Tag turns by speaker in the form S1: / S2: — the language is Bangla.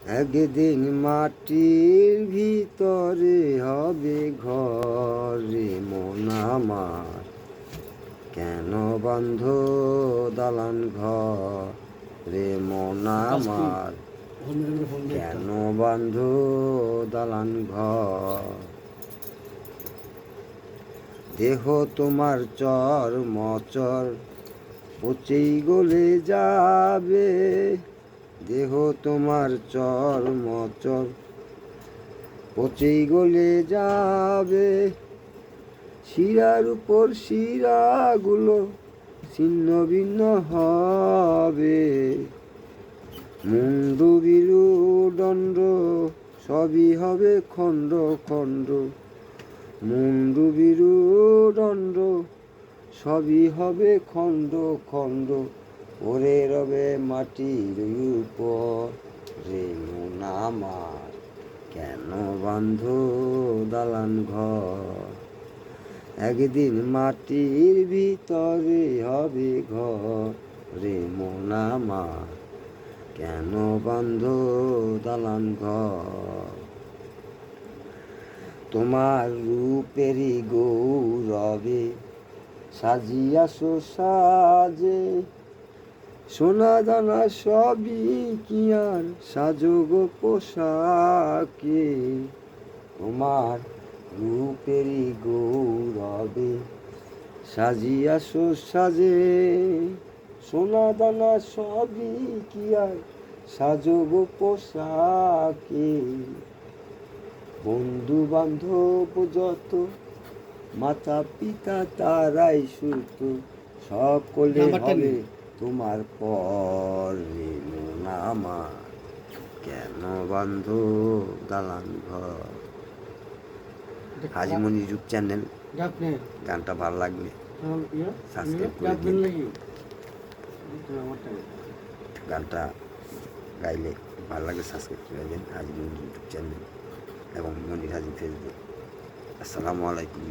S1: একদিন মাটির ভিতরে হবে ঘরে মন আমার, কেন বন্ধ দালান ঘর রে মন আমার, কেন বন্ধ দালান ঘর। দেহ তোমার চর মচর পচেই গলে যাবে, দেহ তোমার চর মচর পচেই গলে যাবে, শিরার উপর শিরাগুলো ছিন্ন ভিন্ন হবে, মুন্ডু বিরু দণ্ড সবই হবে খণ্ড খণ্ড, মুন্ডু বিরু দণ্ড সবই হবে খণ্ড খণ্ড, ওরে রবে মাটির উপর রে মন আমার, কেন বাঁধ দালান ঘর। একদিন মাটির ভিতরে হবে ঘর রে মন আমার, কেন বাঁধ দালান ঘর। তোমার রূপেরই গৌরবে সাজিয়াছো সাজে, সোনা দানা সবই কি আর সাজগ পোশাকে, তোমার রূপেরই গৌরবে সাজিয়াছো সাজে, সোনা দানা সবই কি আর সাজগ পোশাকে। বন্ধু বান্ধব যত মাতা পিতা তারাই সুত, সকলে হবে তোমার পর রে মন আমার, কেন বান্ধ দালান ঘর। হাজিমনি ইউটিউব চ্যানেল, গানটা ভালো লাগলে সাবস্ক্রাইব করে দিন। গানটা গাইলে ভালো লাগলে সাবস্ক্রাইব করে দিন হাজিমনি ইউটিউব চ্যানেল এবং মনির হাজি ফেসবুক। আসসালামু আলাইকুম।